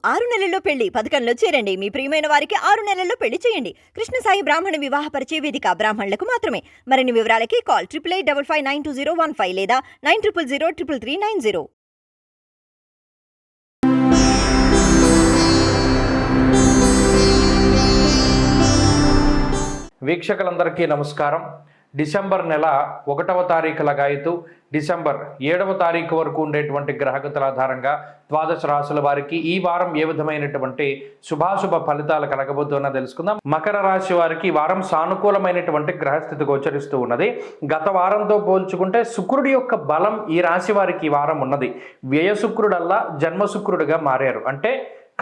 6 నెలల్లో పెళ్లి పథకంలో చేరండి. మీ ప్రియమైన వారికి 6 నెలల్లో పెళ్లి చేయండి. కృష్ణ సాయి బ్రాహ్మణ వివాహ పరిచయ వేదిక బ్రాహ్మణులకు మాత్రమే. మరిన్ని వివరాలకి కాల్ 8855592015 లేదా 9000333990. వీక్షకులందరికీ నమస్కారం. డిసెంబర్ నెల 1వ తారీఖు లగాయతు డిసెంబర్ 7వ తారీఖు వరకు ఉండేటువంటి గ్రహగతుల ఆధారంగా ద్వాదశ రాశుల వారికి ఈ వారం ఏ విధమైనటువంటి శుభాశుభ ఫలితాలు కలగబోతున్నా తెలుసుకుందాం. మకర రాశి వారికి ఈ వారం సానుకూలమైనటువంటి గ్రహస్థితి గోచరిస్తూ ఉన్నది. గత వారంతో పోల్చుకుంటే శుక్రుడి యొక్క బలం ఈ రాశి వారికి ఈ వారం ఉన్నది. వ్యయ శుక్రుడల్లా జన్మ శుక్రుడిగా మారారు. అంటే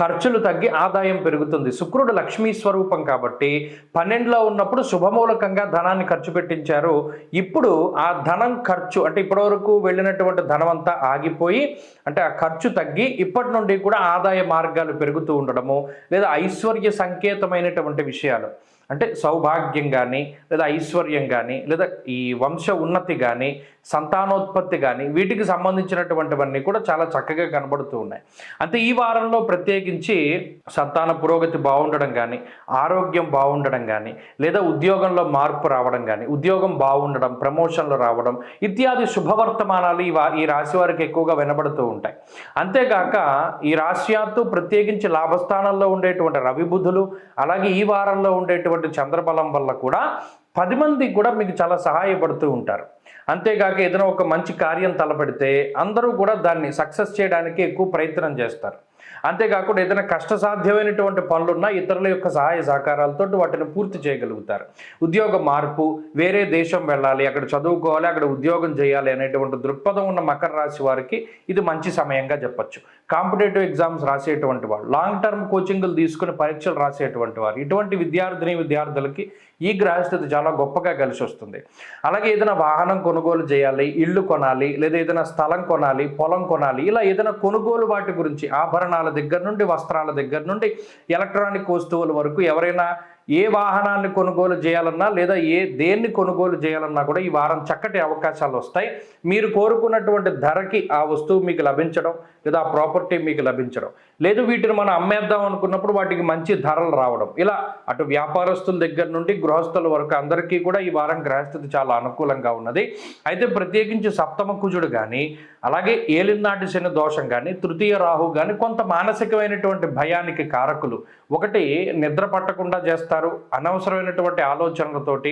ఖర్చులు తగ్గి ఆదాయం పెరుగుతుంది. శుక్రుడు లక్ష్మీ స్వరూపం కాబట్టి 12లో ఉన్నప్పుడు శుభమూలకంగా ధనాన్ని ఖర్చు పెట్టించారు. ఇప్పుడు ఆ ధనం ఖర్చు అంటే ఇప్పటివరకు వెళ్ళినటువంటి ధనం అంతా ఆగిపోయి అంటే ఆ ఖర్చు తగ్గి ఇప్పటి నుండి కూడా ఆదాయ మార్గాలు పెరుగుతూ ఉండడము లేదా ఐశ్వర్య సంకేతమైనటువంటి విషయాలు అంటే సౌభాగ్యం కానీ లేదా ఐశ్వర్యం కానీ లేదా ఈ వంశ ఉన్నతి కానీ సంతానోత్పత్తి కానీ వీటికి సంబంధించినటువంటివన్నీ కూడా చాలా చక్కగా కనబడుతూ ఉన్నాయి. అంటే ఈ వారంలో ప్రత్యేకించి సంతాన పురోగతి బాగుండడం కానీ ఆరోగ్యం బాగుండడం కానీ లేదా ఉద్యోగంలో మార్పు రావడం కానీ ఉద్యోగం బాగుండడం ప్రమోషన్లు రావడం ఇత్యాది శుభవర్తమానాలు ఈ రాశి వారికి ఎక్కువగా వినబడుతూ ఉంటాయి. అంతేగాక ఈ రాశ్యాత్తు ప్రత్యేకించి లాభస్థానంలో ఉండేటువంటి రవి బుధులు అలాగే ఈ వారంలో ఉండేటువంటి చంద్రబలం వల్ల కూడా 10 మంది కూడా మీకు చాలా సహాయపడుతూ ఉంటారు. అంతేగాక ఏదైనా ఒక మంచి కార్యం తలపెడితే అందరూ కూడా దాన్ని సక్సెస్ చేయడానికి ఎక్కువ ప్రయత్నం చేస్తారు. అంతేకాకుండా ఏదైనా కష్టసాధ్యమైనటువంటి పనులున్నా ఇతరుల యొక్క సహాయ సహకారాలతో వాటిని పూర్తి చేయగలుగుతారు. ఉద్యోగ మార్పు, వేరే దేశం వెళ్ళాలి, అక్కడ చదువుకోవాలి, అక్కడ ఉద్యోగం చేయాలి అనేటువంటి దృక్పథం ఉన్న మకర రాశి వారికి ఇది మంచి సమయంగా చెప్పచ్చు. కాంపిటేటివ్ ఎగ్జామ్స్ రాసేటువంటి వారు, లాంగ్ టర్మ్ కోచింగ్లు తీసుకుని పరీక్షలు రాసేటువంటి వారు, ఇటువంటి విద్యార్థులకి ఈ గ్రహస్థితి చాలా గొప్పగా కలిసి వస్తుంది. అలాగే ఏదైనా వాహనం కొనుగోలు చేయాలి, ఇల్లు కొనాలి, లేదా ఏదైనా స్థలం కొనాలి, పొలం కొనాలి, ఇలా ఏదైనా కొనుగోలు వాటి గురించి ఆభరణాల దగ్గర నుండి వస్త్రాల దగ్గర నుండి ఎలక్ట్రానిక్ వస్తువుల వరకు ఎవరైనా ఏ వాహనాన్ని కొనుగోలు చేయాలన్నా లేదా దేన్ని కొనుగోలు చేయాలన్నా కూడా ఈ వారం చక్కటి అవకాశాలు వస్తాయి. మీరు కోరుకున్నటువంటి ధరకి ఆ వస్తువు మీకు లభించడం లేదా ఆ ప్రాపర్టీ మీకు లభించడం, లేదు వీటిని మనం అమ్మేద్దాం అనుకున్నప్పుడు వాటికి మంచి ధరలు రావడం, ఇలా అటు వ్యాపారస్తుల దగ్గర నుండి గృహస్థుల వరకు అందరికీ కూడా ఈ వారం గ్రహస్థితి చాలా అనుకూలంగా ఉన్నది. అయితే ప్రత్యేకించి సప్తమ కుజుడు కానీ అలాగే ఏలినాటి శని దోషం కానీ తృతీయ రాహు కానీ కొంత మానసికమైనటువంటి భయానికి కారకులు. ఒకటి నిద్ర పట్టకుండా చేస్తారు అనవసరమైనటువంటి ఆలోచనలతోటి,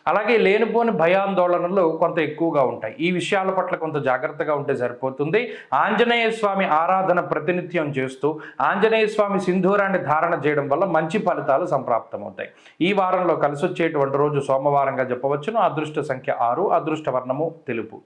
అలాగే లేనిపోని భయాందోళనలు కొంత ఎక్కువగా ఉంటాయి. ఈ విషయాల పట్ల కొంత జాగ్రత్తగా ఉంటే సరిపోతుంది. ఆంజనేయ స్వామి ఆరాధన ప్రతినిత్యం చేస్తూ ఆంజనేయ స్వామి సింధూరాన్ని ధారణ చేయడం వల్ల మంచి ఫలితాలు సంప్రాప్తమవుతాయి. ఈ వారంలో కలిసి వచ్చేటువంటి రోజు సోమవారంగా చెప్పవచ్చును. అదృష్ట సంఖ్య 6, అదృష్ట వర్ణము తెలుపు.